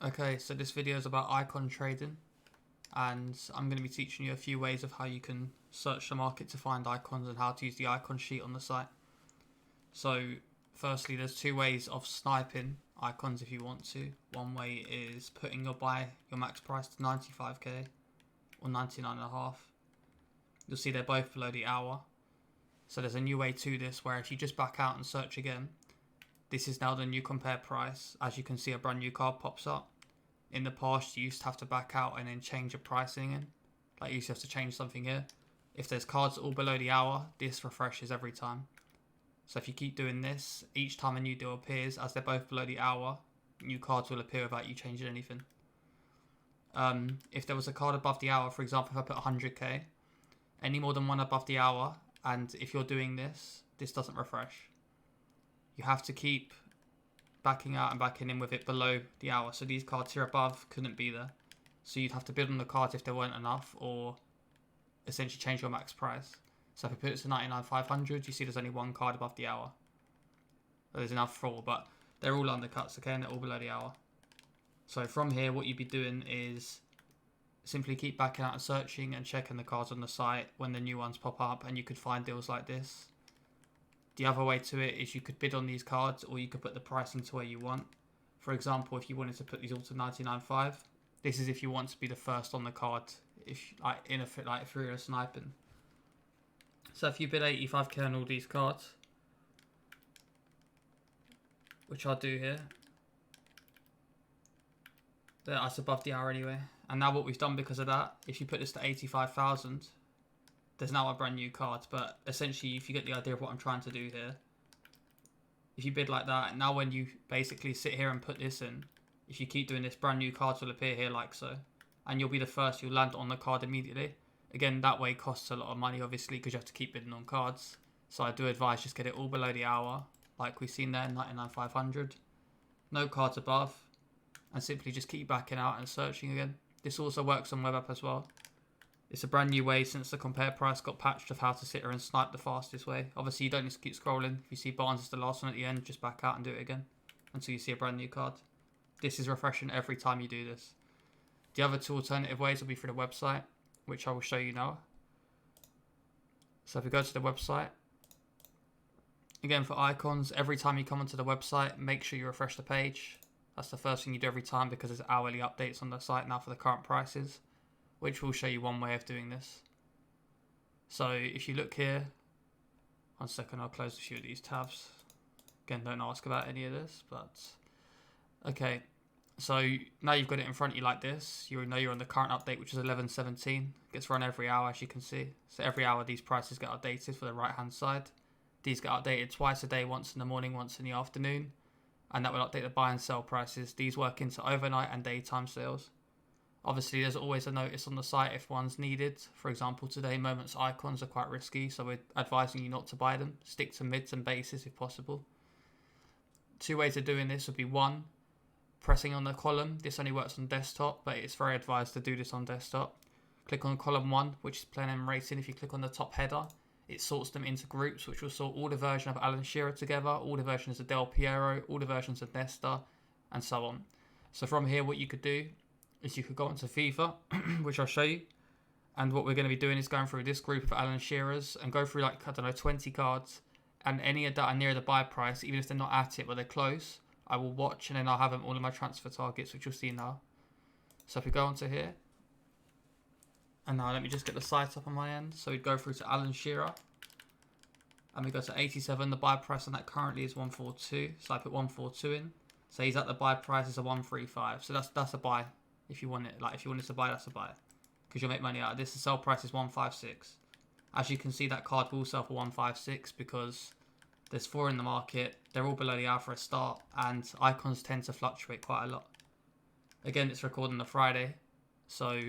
Okay, so this video is about icon trading, and I'm going to be teaching you a few ways of how you can search the market to find icons and how to use the icon sheet on the site. So firstly, there's two ways of sniping icons if you want to. One way is putting your max price to 95k or 99.5. You'll see they're both below the hour. So there's a new way to this where if you just back out and search again, this is now the new compare price. As you can see, a brand new card pops up. In the past, you used to have to back out and then change your pricing in. Like you used to have to change something here. If there's cards all below the hour, this refreshes every time. So if you keep doing this, each time a new deal appears, as they're both below the hour, new cards will appear without you changing anything. If there was a card above the hour, for example, if I put 100k, any more than one above the hour, and if you're doing this, this doesn't refresh. You have to keep backing out and backing in with it below the hour. So these cards here above couldn't be there. So you'd have to bid on the cards if there weren't enough, or essentially change your max price. So if I put it to 99,500, you see there's only one card above the hour. There's enough for all, but they're all undercuts, okay, and they're all below the hour. So from here, what you'd be doing is simply keep backing out and searching and checking the cards on the site when the new ones pop up, and you could find deals like this. The other way to it is you could bid on these cards, or you could put the pricing to where you want. For example, if you wanted to put these all to 99.5, this is if you want to be the first on the card, if if you're sniping. So if you bid 85k on all these cards, which I'll do here, that's above the hour anyway. And now what we've done because of that, if you put this to 85,000, there's now a brand new card. But essentially, if you get the idea of what I'm trying to do here, if you bid like that, now when you basically sit here and put this in, if you keep doing this, brand new cards will appear here like so. And you'll be the first, you'll land on the card immediately. Again, that way costs a lot of money, obviously, because you have to keep bidding on cards. So I do advise just get it all below the hour, like we've seen there, 99,500. No cards above, and simply just keep backing out and searching again. This also works on web app as well. It's a brand new way since the compare price got patched of how to sit here and snipe the fastest way. Obviously, you don't need to keep scrolling. If you see Barnes is the last one at the end, just back out and do it again until you see a brand new card. This is refreshing every time you do this. The other two alternative ways will be through the website, which I will show you now. So if we go to the website, again for icons, every time you come onto the website, make sure you refresh the page. That's the first thing you do every time because there's hourly updates on the site now for the current prices, which will show you one way of doing this. So if you look here, 1 second, I'll close a few of these tabs. Again, don't ask about any of this, but okay. So now you've got it in front of you like this. You know you're on the current update, which is 11.17. It gets run every hour, as you can see. So every hour these prices get updated for the right-hand side. These get updated twice a day, once in the morning, once in the afternoon. And that will update the buy and sell prices. These work into overnight and daytime sales. Obviously, there's always a notice on the site if one's needed. For example, today, moments icons are quite risky, so we're advising you not to buy them. Stick to mids and bases if possible. Two ways of doing this would be one, pressing on the column. This only works on desktop, but it's very advised to do this on desktop. Click on column 1, which is plain and racing. If you click on the top header, it sorts them into groups, which will sort all the version of Alan Shearer together, all the versions of Del Piero, all the versions of Nesta, and so on. So from here, what you could do is you could go onto FIFA, which I'll show you. And what we're going to be doing is going through this group of Alan Shearers and go through 20 cards. And any that are near the buy price, even if they're not at it, but they're close, I will watch, and then I'll have them all in my transfer targets, which you'll see now. So if we go onto here, and now let me just get the site up on my end. So we'd go through to Alan Shearer, and we go to 87. The buy price on that currently is 142. So I put 142 in. So he's at the buy price is a 135. So that's a buy. If you want it, if you wanted to buy, that's a buy, because you'll make money out of this. The sell price is 156. As you can see, that card will sell for 156 because there's 4 in the market. They're all below the hour for a start, and icons tend to fluctuate quite a lot. Again, it's recording on a Friday, so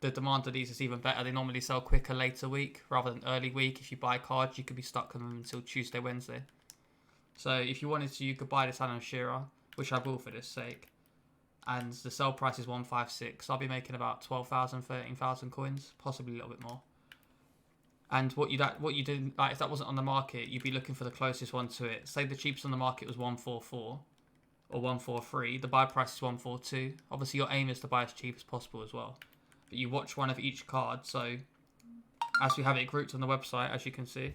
the demand of these is even better. They normally sell quicker later week rather than early week. If you buy cards, you could be stuck on them until Tuesday, Wednesday. So if you wanted to, you could buy this Alan Shearer, which I will for this sake. And the sell price is 156. I'll be making about 12,000, 13,000 coins, possibly a little bit more. And what you do, if that wasn't on the market, you'd be looking for the closest one to it. Say the cheapest on the market was 144, or 143. The buy price is 142. Obviously, your aim is to buy as cheap as possible as well. But you watch one of each card. So as we have it grouped on the website, as you can see,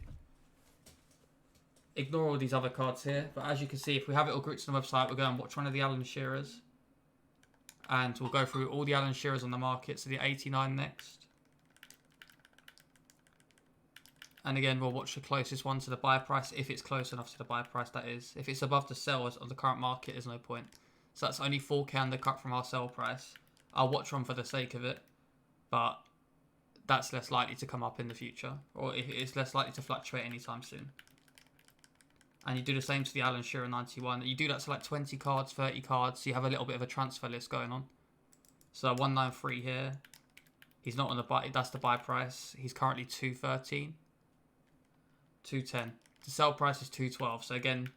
ignore all these other cards here. But as you can see, if we have it all grouped on the website, we'll go and watch one of the Alan Shearers. And we'll go through all the Alan Shearers on the market. So the 89 next. And again, we'll watch the closest one to the buy price, if it's close enough to the buy price, that is. If it's above the sell of the current market, there's no point. So that's only 4k undercut from our sell price. I'll watch one for the sake of it, but that's less likely to come up in the future, or it's less likely to fluctuate anytime soon. And you do the same to the Alan Shearer 91. You do that to like 20 cards, 30 cards, so you have a little bit of a transfer list going on. So 193 here. He's not on the buy, that's the buy price. He's currently 213. 210. The sell price is 212. So again,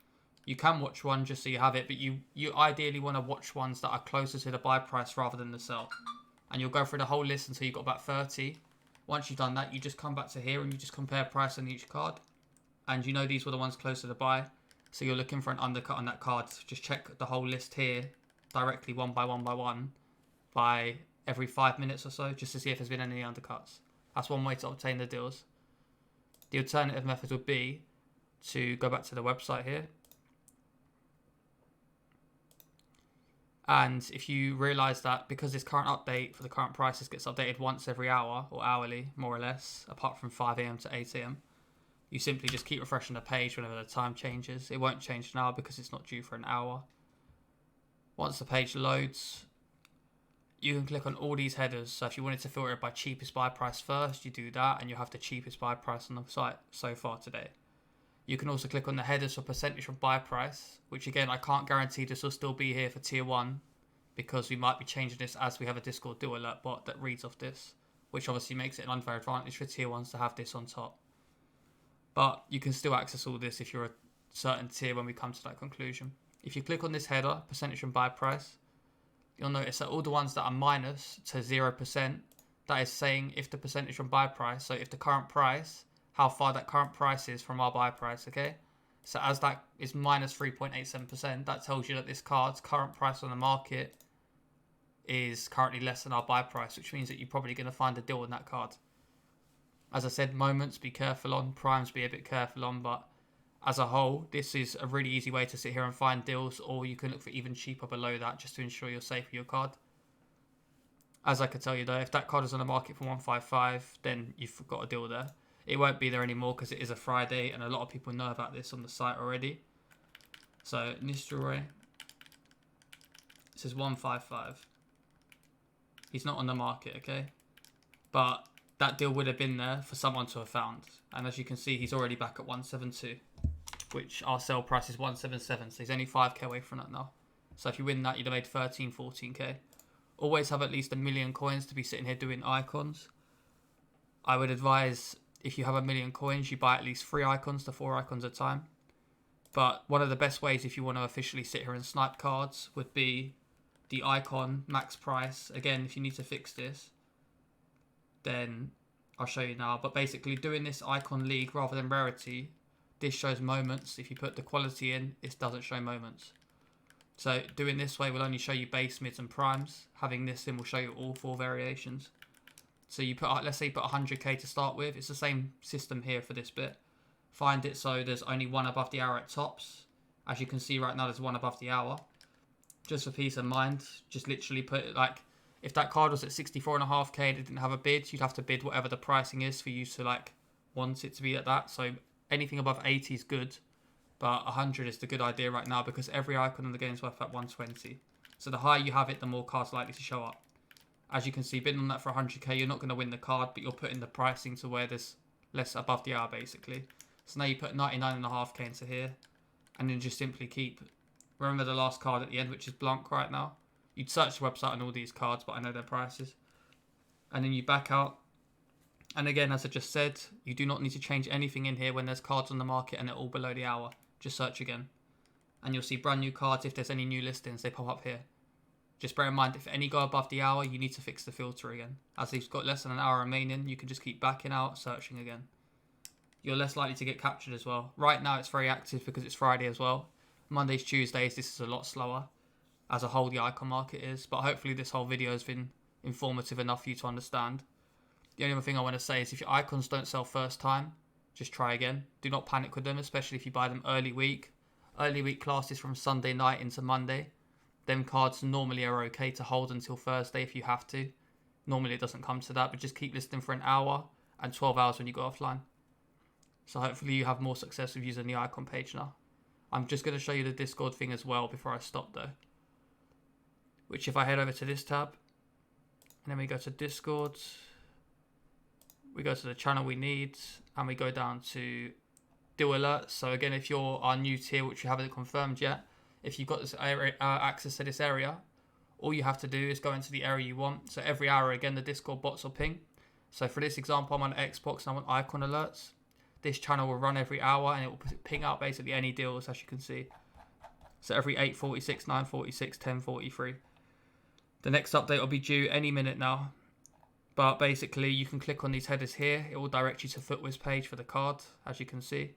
you can watch one just so you have it, but you ideally want to watch ones that are closer to the buy price rather than the sell. And you'll go through the whole list until you've got about 30. Once you've done that, you just come back to here and you just compare price on each card. And you know these were the ones closer to buy. So you're looking for an undercut on that card. Just check the whole list here directly one by one by every 5 minutes or so, just to see if there's been any undercuts. That's one way to obtain the deals. The alternative method would be to go back to the website here. And if you realise that because this current update for the current prices gets updated once every hour or hourly, more or less, apart from 5 AM to 8 AM, you simply just keep refreshing the page whenever the time changes. It won't change now because it's not due for an hour. Once the page loads, you can click on all these headers. So if you wanted to filter it by cheapest buy price first, you do that and you have the cheapest buy price on the site so far today. You can also click on the headers for percentage of buy price, which again, I can't guarantee this will still be here for tier 1 because we might be changing this as we have a Discord do alert bot that reads off this, which obviously makes it an unfair advantage for tier 1s to have this on top. But you can still access all this if you're a certain tier when we come to that conclusion. If you click on this header, percentage from buy price, you'll notice that all the ones that are minus to 0%, that is saying if the percentage from buy price, so if the current price, how far that current price is from our buy price, okay? So as that is minus 3.87%, that tells you that this card's current price on the market is currently less than our buy price, which means that you're probably going to find a deal on that card. As I said, moments be careful on, primes be a bit careful on, but as a whole, this is a really easy way to sit here and find deals, or you can look for even cheaper below that just to ensure you're safe with your card. As I could tell you though, if that card is on the market for 155, then you've got a deal there. It won't be there anymore because it is a Friday and a lot of people know about this on the site already. So Nistroy, this is 155. He's not on the market, okay? But that deal would have been there for someone to have found. And as you can see, he's already back at 172, which our sell price is 177. So he's only 5k away from that now. So if you win that, you'd have made 13, 14k. Always have at least 1 million coins to be sitting here doing icons. I would advise if you have 1 million coins, you buy at least 3 icons to 4 icons at a time. But one of the best ways if you want to officially sit here and snipe cards would be the icon max price. Again, if you need to fix this, then I'll show you now. But basically doing this icon league rather than rarity, this shows moments. If you put the quality in, it doesn't show moments. So doing this way will only show you base, mids and primes. Having this in will show you all 4 variations. So you put, let's say you put 100k to start with. It's the same system here for this bit. Find it so there's only one above the hour at tops. As you can see right now, there's one above the hour. Just for peace of mind, just literally put it like, if that card was at 64.5k and it didn't have a bid, you'd have to bid whatever the pricing is for you to like want it to be at that. So anything above 80 is good, but 100 is the good idea right now because every icon in the game is worth at 120. So the higher you have it, the more cards are likely to show up. As you can see, bidding on that for 100k, you're not going to win the card, but you're putting the pricing to where there's less above the hour basically. So now you put 99.5k into here, and then just simply keep. Remember the last card at the end, which is Blanc right now. You'd search the website on all these cards, but I know their prices. And then you back out. And again, as I just said, you do not need to change anything in here when there's cards on the market and they're all below the hour. Just search again. And you'll see brand new cards. If there's any new listings, they pop up here. Just bear in mind, if any go above the hour, you need to fix the filter again. As they've got less than an hour remaining, you can just keep backing out, searching again. You're less likely to get captured as well. Right now, it's very active because it's Friday as well. Mondays, Tuesdays, this is a lot slower. As a whole, the icon market is. But hopefully this whole video has been informative enough for you to understand. The only other thing I want to say is if your icons don't sell first time, just try again. Do not panic with them, especially if you buy them early week. Early week classes from Sunday night into Monday. Them cards normally are okay to hold until Thursday if you have to. Normally it doesn't come to that, but just keep listing for an hour and 12 hours when you go offline. So hopefully you have more success with using the icon page now. I'm just going to show you the Discord thing as well before I stop though. Which if I head over to this tab, and then we go to Discord, we go to the channel we need, and we go down to deal alerts. So again, if you're our new tier, which you haven't confirmed yet, if you've got this area, access to this area, all you have to do is go into the area you want. So every hour, again, the Discord bots will ping. So for this example, I'm on Xbox and I want icon alerts. This channel will run every hour and it will ping out basically any deals, as you can see. So every 8:46, 9:46, 10:43. The next update will be due any minute now. But basically, you can click on these headers here. It will direct you to FootWiz page for the card, as you can see.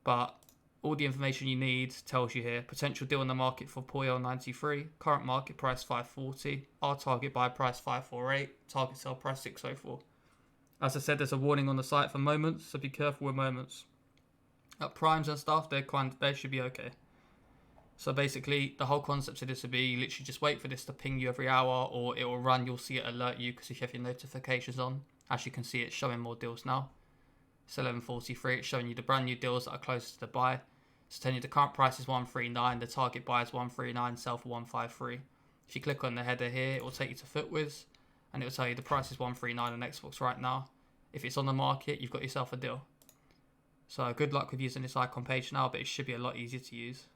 But all the information you need tells you here. Potential deal in the market for Poyol 93. Current market price 540. Our target buy price 548. Target sell price 604. As I said, there's a warning on the site for moments, so be careful with moments. At primes and stuff, they should be okay. So basically, the whole concept of this would be literally just wait for this to ping you every hour, or it will run, you'll see it alert you because if you have your notifications on. As you can see, it's showing more deals now. It's 11:43, it's showing you the brand new deals that are closest to the buy. It's telling you the current price is 139, the target buy is 139, sell for 153. If you click on the header here, it will take you to FootWiz, and it will tell you the price is 139 on Xbox right now. If it's on the market, you've got yourself a deal. So good luck with using this icon page now, but it should be a lot easier to use.